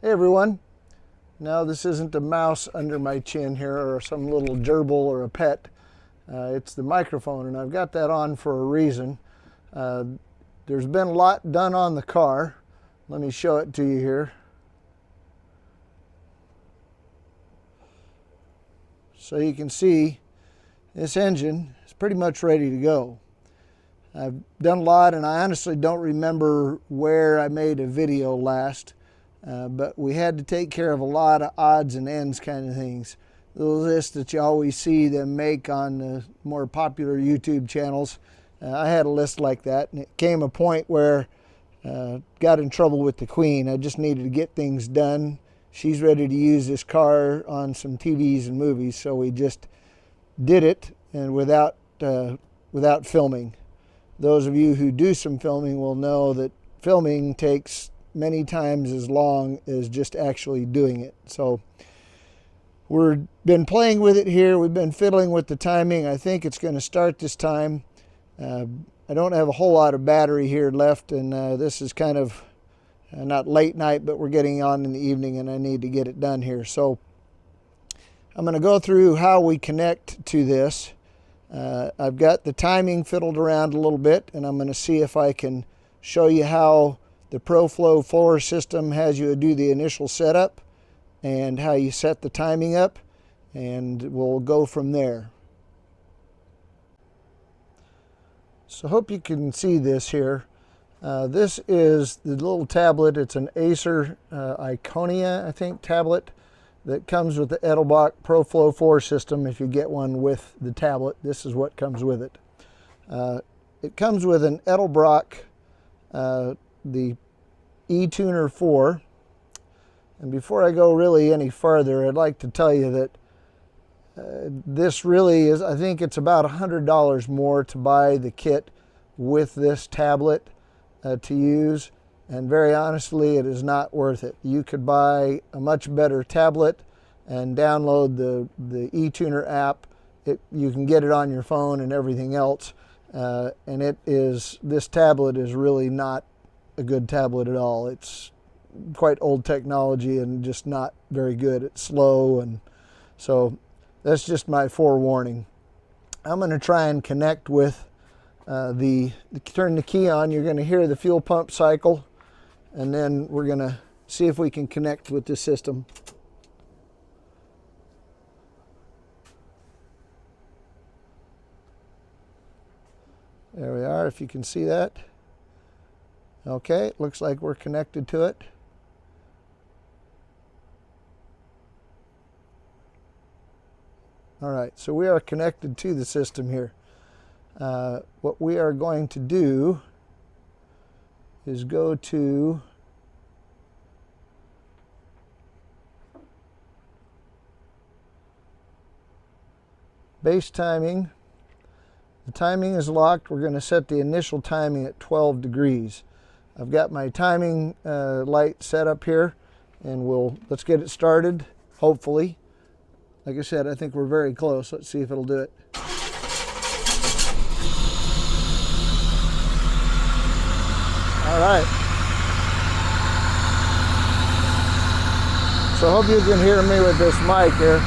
Hey everyone. Now this isn't a mouse under my chin here or some little gerbil or a pet. It's the microphone, and I've got that on for a reason. There's been a lot done on the car. Let me show it to you here. So you can see this engine is pretty much ready to go. I've done a lot, and I honestly don't remember where I made a video last. But we had to take care of a lot of odds and ends kind of things. The list that you always see them make on the more popular YouTube channels. I had a list like that, and it came a point where got in trouble with the Queen. I just needed to get things done. She's ready to use this car on some TVs and movies, so we just did it, and without filming. Those of you who do some filming will know that filming takes many times as long as just actually doing it. So we've been playing with it here. We've been fiddling with the timing. I think it's going to start this time. I don't have a whole lot of battery here left, and this is kind of not late night, but we're getting on in the evening, and I need to get it done here. So I'm going to go through how we connect to this. I've got the timing fiddled around a little bit, and I'm going to see if I can show you how the Pro Flo floor system has you do the initial setup and how you set the timing up, and we'll go from there. So I hope you can see this here. This is the little tablet. It's an Acer Iconia, I think, tablet that comes with the Edelbach Pro Flo floor system. If you get one with the tablet, this is what comes with it. It comes with an Edelbach the eTuner 4. And before I go really any farther, I'd like to tell you that this really is, I think it's about $100 more to buy the kit with this tablet to use, and very honestly, it is not worth it. You could buy a much better tablet and download the eTuner app. You can get it on your phone and everything else, and this tablet is really not a good tablet at all. It's quite old technology and just not very good. It's slow, and so that's just my forewarning. I'm going to try and connect with turn the key on. You're going to hear the fuel pump cycle, and then we're going to see if we can connect with the system. There we are, if you can see that. Okay, looks like we're connected to it. All right, so we are connected to the system here. What we are going to do is go to base timing. The timing is locked. We're going to set the initial timing at 12 degrees. I've got my timing light set up here, and let's get it started, hopefully. Like I said, I think we're very close. Let's see if it'll do it. All right. So I hope you can hear me with this mic here.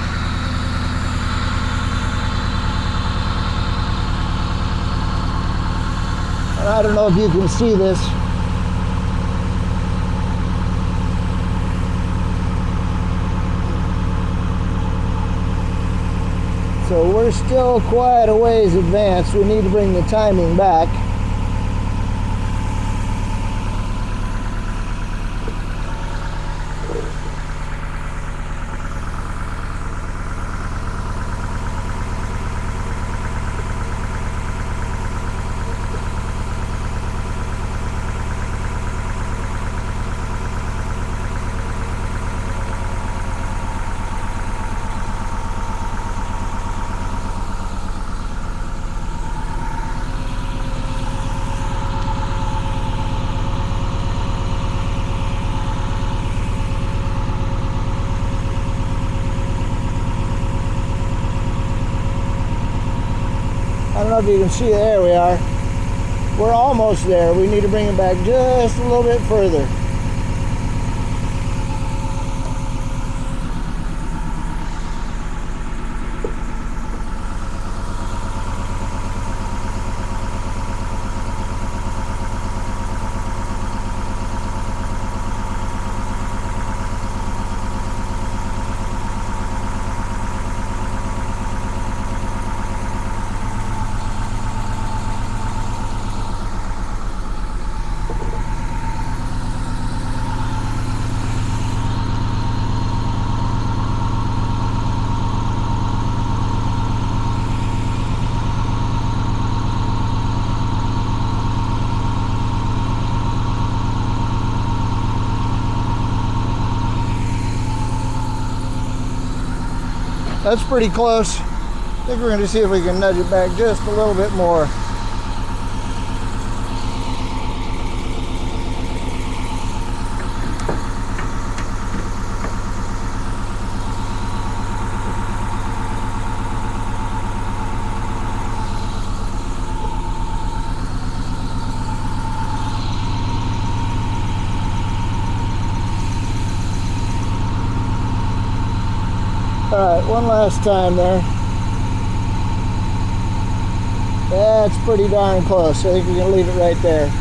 I don't know if you can see this. So we're still quite a ways advanced. We need to bring the timing back. I don't know if you can see, there we are. We're almost there. We need to bring it back just a little bit further. That's pretty close. I think we're going to see if we can nudge it back just a little bit more. All right, one last time there. That's pretty darn close. I think we're going to leave it right there.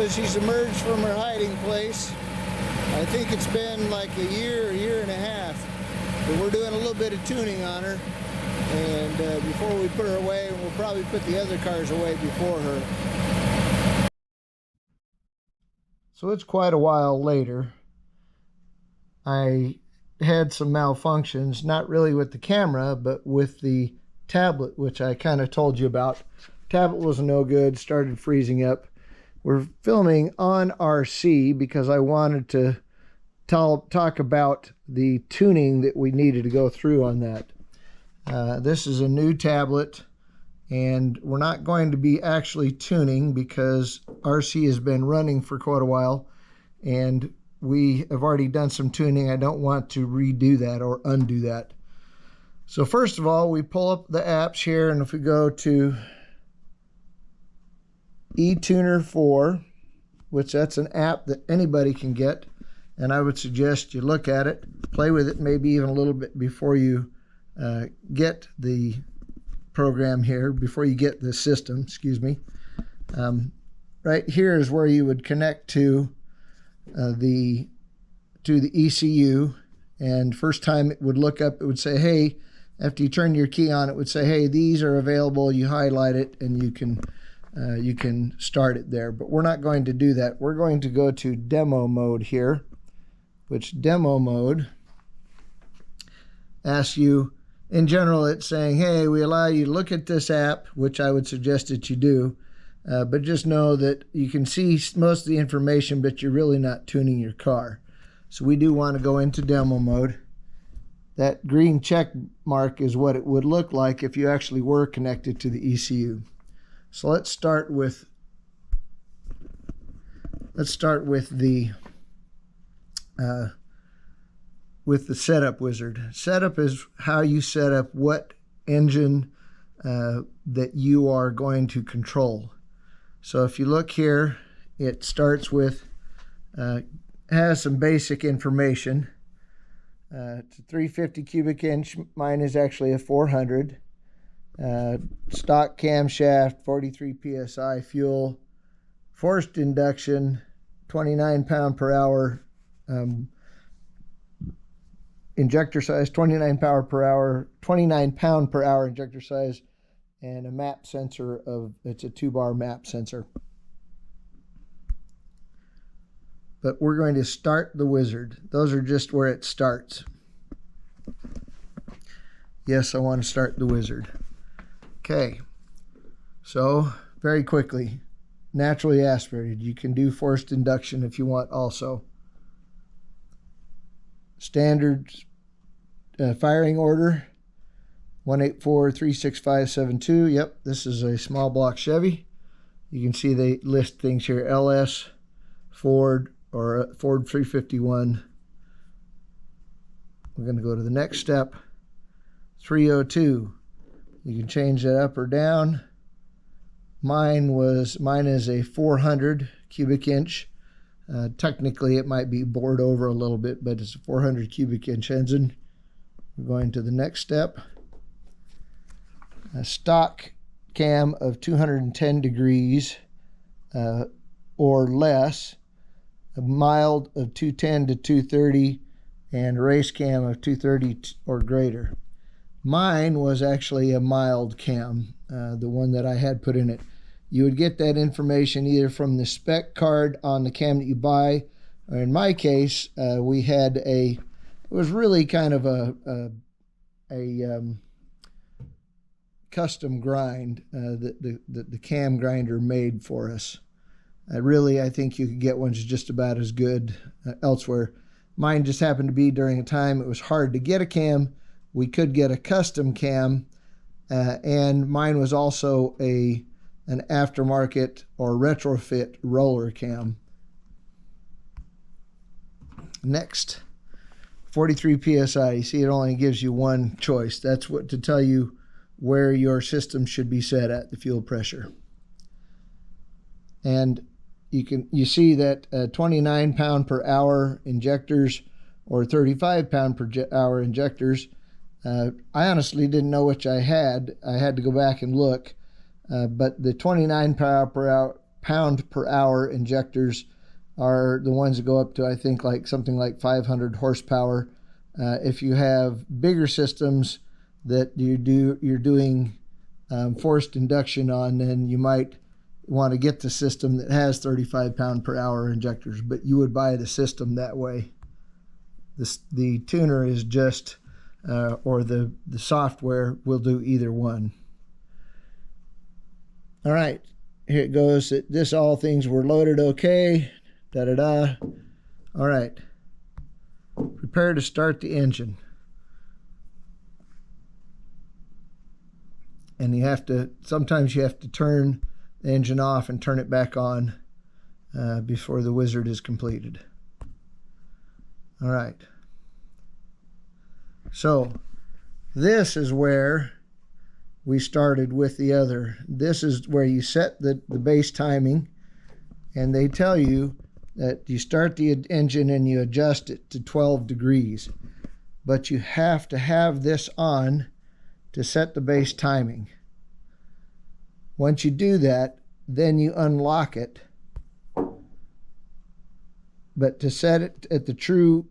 She's emerged from her hiding place. I think it's been like a year and a half, but we're doing a little bit of tuning on her, and before we put her away, we'll probably put the other cars away before her. So it's quite a while later. I had some malfunctions, not really with the camera, but with the tablet, which I kind of told you about. Tablet was no good, started freezing up. We're filming on RC because I wanted to talk about the tuning that we needed to go through on that. This is a new tablet, and we're not going to be actually tuning because RC has been running for quite a while, and we have already done some tuning. I don't want to redo that or undo that. So first of all, we pull up the apps here, and if we go to eTuner 4, which that's an app that anybody can get, and I would suggest you look at it, play with it maybe even a little bit before you get the program here, before you get the system, excuse me. Right here is where you would connect to the ECU, and first time it would look up, it would say, hey, after you turn your key on, it would say, hey, these are available. You highlight it and you can start it there, but we're not going to do that. We're going to go to demo mode here, which demo mode asks you, in general, it's saying, hey, we allow you to look at this app, which I would suggest that you do, but just know that you can see most of the information, but you're really not tuning your car. So we do want to go into demo mode, That green check mark is what it would look like if you actually were connected to the ECU. So let's start with the setup wizard. Setup is how you set up what engine that you are going to control. So if you look here, it starts with has some basic information. It's a 350 cubic inch. Mine is actually a 400. Stock camshaft, 43 psi fuel, forced induction, 29 pound per hour injector size, 29 pound per hour injector size, and a map sensor it's a 2-bar map sensor. But we're going to start the wizard. Those are just where it starts. Yes, I want to start the wizard. Okay, so very quickly, naturally aspirated. You can do forced induction if you want also. Standard firing order, 184-36572. Yep, this is a small block Chevy. You can see they list things here, LS, Ford, or Ford 351. We're going to go to the next step, 302. You can change that up or down. Mine is a 400 cubic inch. Technically, it might be bored over a little bit, but it's a 400 cubic inch engine. We're going to the next step. A stock cam of 210 degrees or less, a mild of 210 to 230, and race cam of 230 or greater. Mine was actually a mild cam, the one that I had put in it. You would get that information either from the spec card on the cam that you buy, or in my case, we had it was really kind of a custom grind that the cam grinder made for us. I think you could get ones just about as good elsewhere. Mine just happened to be during a time it was hard to get a cam. We could get a custom cam, and mine was also an aftermarket or retrofit roller cam. Next, 43 psi. You see, it only gives you one choice. That's what to tell you where your system should be set at, the fuel pressure. And you see that 29 pound per hour injectors or 35 pound per hour injectors. I honestly didn't know which I had. I had to go back and look. But the 29 pound per hour injectors are the ones that go up to, I think, like something like 500 horsepower. If you have bigger systems that you're doing forced induction on, then you might want to get the system that has 35 pound per hour injectors, but you would buy the system that way. The tuner is just, or the software will do either one. All right, here it goes. All things were loaded okay. Da-da-da. All right. Prepare to start the engine. And sometimes you have to turn the engine off and turn it back on before the wizard is completed. All right. So this is where we started with the other. This is where you set the base timing, and they tell you that you start the engine and you adjust it to 12 degrees. But you have to have this on to set the base timing. Once you do that, then you unlock it. But to set it at the true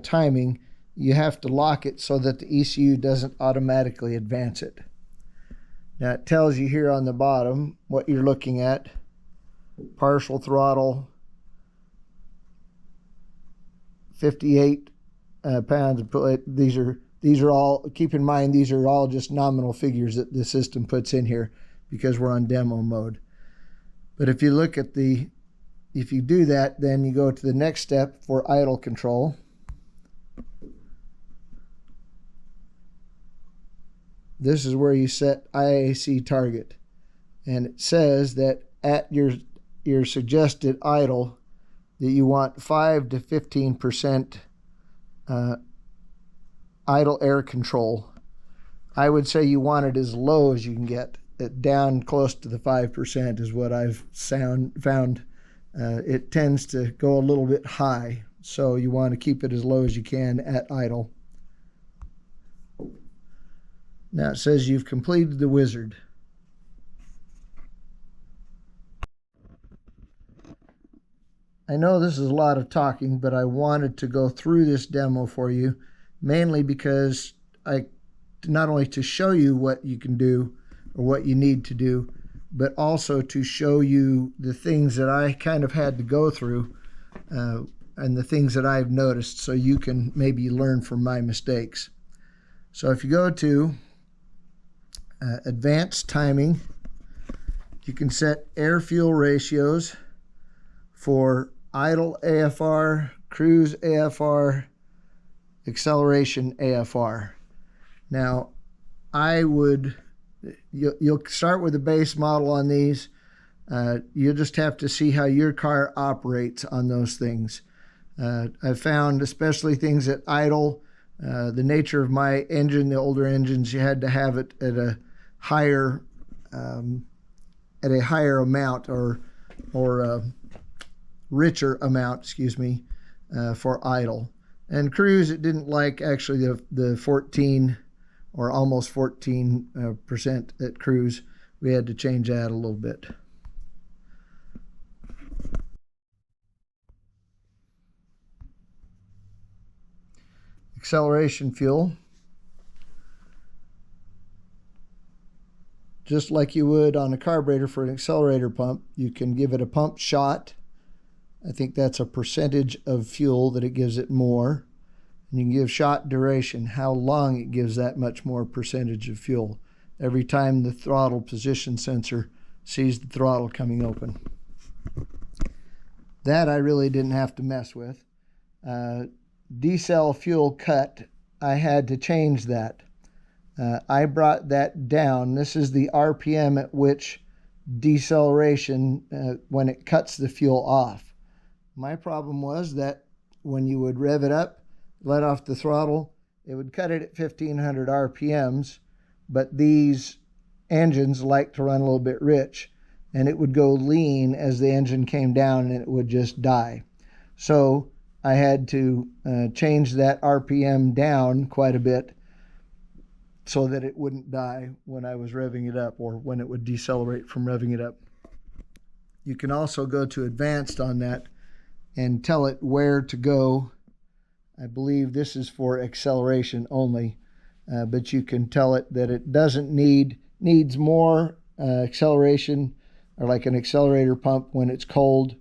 timing, you have to lock it so that the ECU doesn't automatically advance it. Now it tells you here on the bottom what you're looking at. Partial throttle, 58 pounds. These are all, keep in mind, these are all just nominal figures that the system puts in here because we're on demo mode. But if you look at if you do that, then you go to the next step for idle control. this is where you set IAC target. And it says that at your suggested idle that you want 5 to 15% idle air control. I would say you want it as low as you can get. It down close to the 5% is what I've found. It tends to go a little bit high, so you want to keep it as low as you can at idle. Now it says you've completed the wizard. I know this is a lot of talking, but I wanted to go through this demo for you, mainly because not only to show you what you can do or what you need to do, but also to show you the things that I kind of had to go through and the things that I've noticed, so you can maybe learn from my mistakes. So if you go to advanced timing, you can set air-fuel ratios for idle AFR, cruise AFR, acceleration AFR. Now, you'll start with the base model on these. You'll just have to see how your car operates on those things. I've found, especially things at idle, the nature of my engine, the older engines, you had to have it at a higher amount or richer amount, excuse me, for idle. And cruise, it didn't like actually the 14 or almost 14% at cruise. We had to change that a little bit. Acceleration fuel. Just like you would on a carburetor for an accelerator pump, you can give it a pump shot. I think that's a percentage of fuel that it gives it more. And you can give shot duration, how long it gives that much more percentage of fuel every time the throttle position sensor sees the throttle coming open. That I really didn't have to mess with. Decel fuel cut, I had to change that. I brought that down. This is the RPM at which deceleration, when it cuts the fuel off. My problem was that when you would rev it up, let off the throttle, it would cut it at 1500 RPMs, but these engines like to run a little bit rich, and it would go lean as the engine came down and it would just die. So I had to change that RPM down quite a bit so that it wouldn't die when I was revving it up, or when it would decelerate from revving it up. You can also go to advanced on that and tell it where to go. I believe this is for acceleration only, but you can tell it that it needs more acceleration, or like an accelerator pump when it's cold,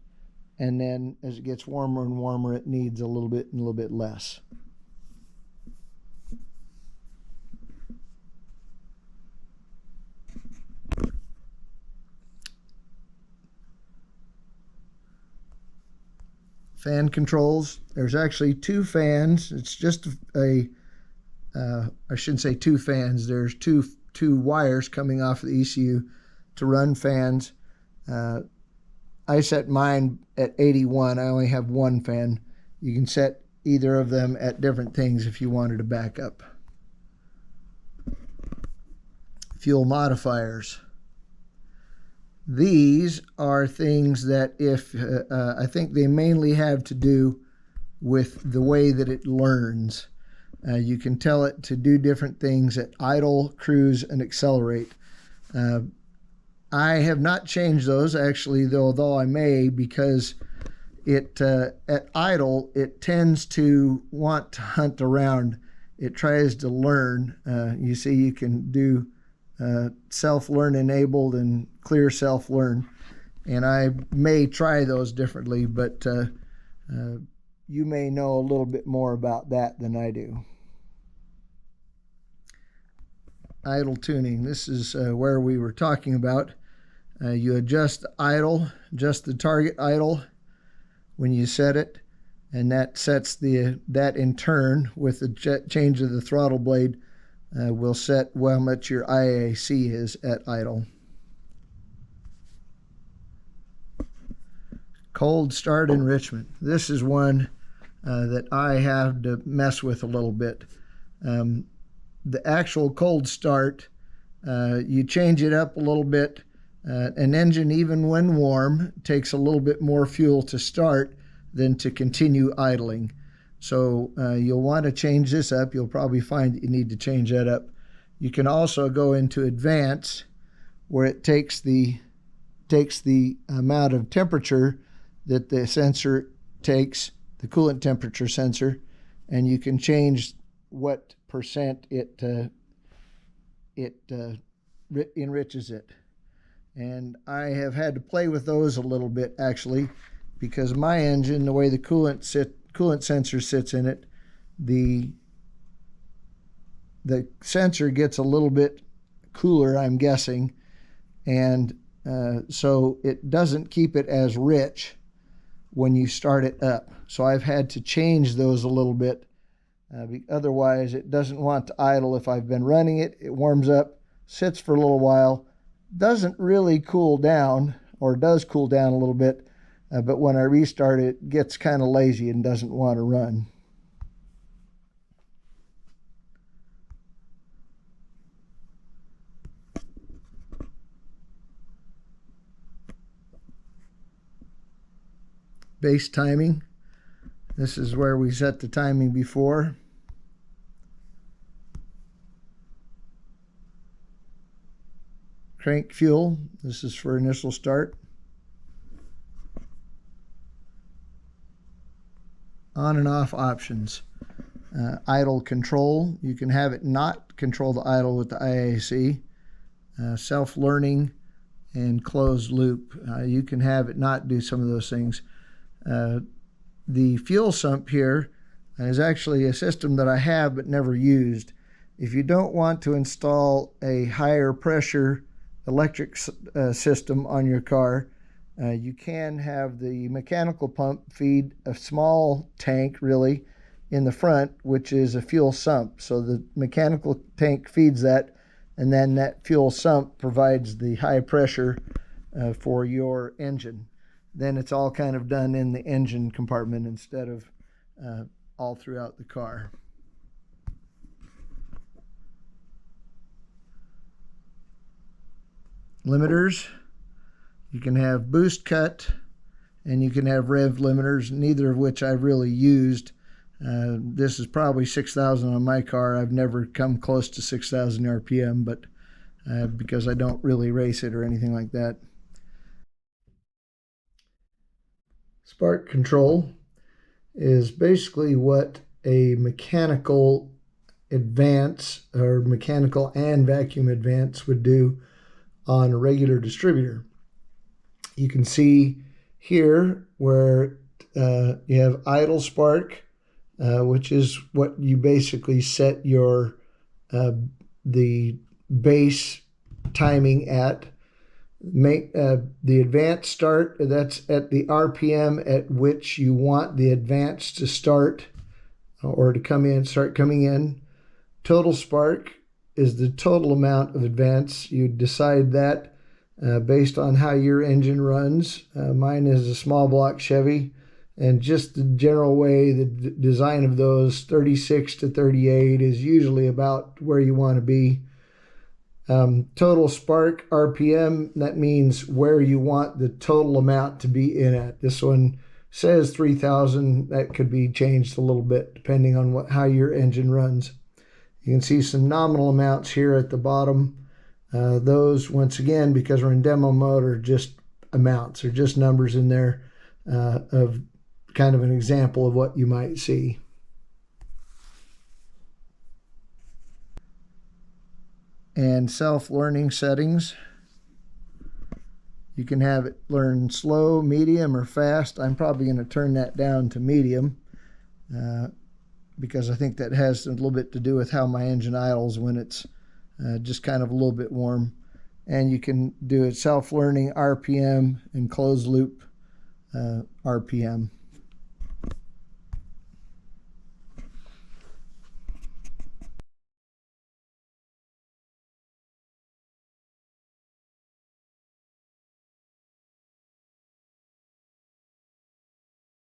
and then as it gets warmer and warmer, it needs a little bit less. Fan controls. There's actually two fans. It's just I shouldn't say two fans. There's two wires coming off the ECU to run fans. I set mine at 81. I only have one fan. You can set either of them at different things if you wanted to back up. Fuel modifiers. These are things that I think they mainly have to do with the way that it learns. You can tell it to do different things at idle, cruise, and accelerate. I have not changed those actually, although I may, because at idle it tends to want to hunt around. It tries to learn. You see, you can do self-learn enabled and clear self-learn, and I may try those differently, but you may know a little bit more about that than I do. Idle tuning. This is where we were talking about. You adjust idle, adjust the target idle when you set it, and that sets that in turn with the change of the throttle blade will set how much your IAC is at idle. Cold start enrichment. This is one that I have to mess with a little bit. The actual cold start, you change it up a little bit. An engine, even when warm, takes a little bit more fuel to start than to continue idling. So you'll want to change this up. You'll probably find that you need to change that up. You can also go into advance, where it takes the amount of temperature that the sensor takes, the coolant temperature sensor, and you can change what percent it enriches it. And I have had to play with those a little bit, actually, because my engine, the way the coolant sensor sits in it, the sensor gets a little bit cooler, I'm guessing, and so it doesn't keep it as rich when you start it up. So I've had to change those a little bit. Otherwise, it doesn't want to idle. If I've been running it, it warms up, sits for a little while, doesn't really cool down, or does cool down a little bit, but when I restart it, it gets kind of lazy and doesn't want to run. Base timing. This is where we set the timing before. Crank fuel. This is for initial start. On and off options. Idle control. You can have it not control the idle with the IAC. Self-learning and closed loop. You can have it not do some of those things. The fuel sump here is actually a system that I have but never used. If you don't want to install a higher pressure electric system on your car, you can have the mechanical pump feed a small tank, really, in the front, which is a fuel sump. So the mechanical tank feeds that, and then that fuel sump provides the high pressure for your engine. Then it's all kind of done in the engine compartment instead of all throughout the car. Limiters. You can have boost cut and you can have rev limiters, neither of which I've really used. This is probably 6,000 on my car. I've never come close to 6,000 RPM, but because I don't really race it or anything like that. Spark control is basically what a mechanical advance, or mechanical and vacuum advance, would do on a regular distributor. You can see here where you have idle spark, which is what you basically set your the base timing at. Make the advance start, that's at the RPM at which you want the advance to start or to start coming in. Total spark is the total amount of advance. You decide that based on how your engine runs. Mine is a small block Chevy, and just the general way the design of those, 36 to 38 is usually about where you want to be. Total spark RPM, that means where you want the total amount to be in at. This one says 3,000. That could be changed a little bit depending on how your engine runs. You can see some nominal amounts here at the bottom. Those, once again, because we're in demo mode, are just amounts, or just numbers in there of kind of an example of what you might see. And self-learning settings. You can have it learn slow, medium, or fast. I'm probably going to turn that down to medium because I think that has a little bit to do with how my engine idles when it's just kind of a little bit warm. And you can do it self-learning RPM and closed loop RPM.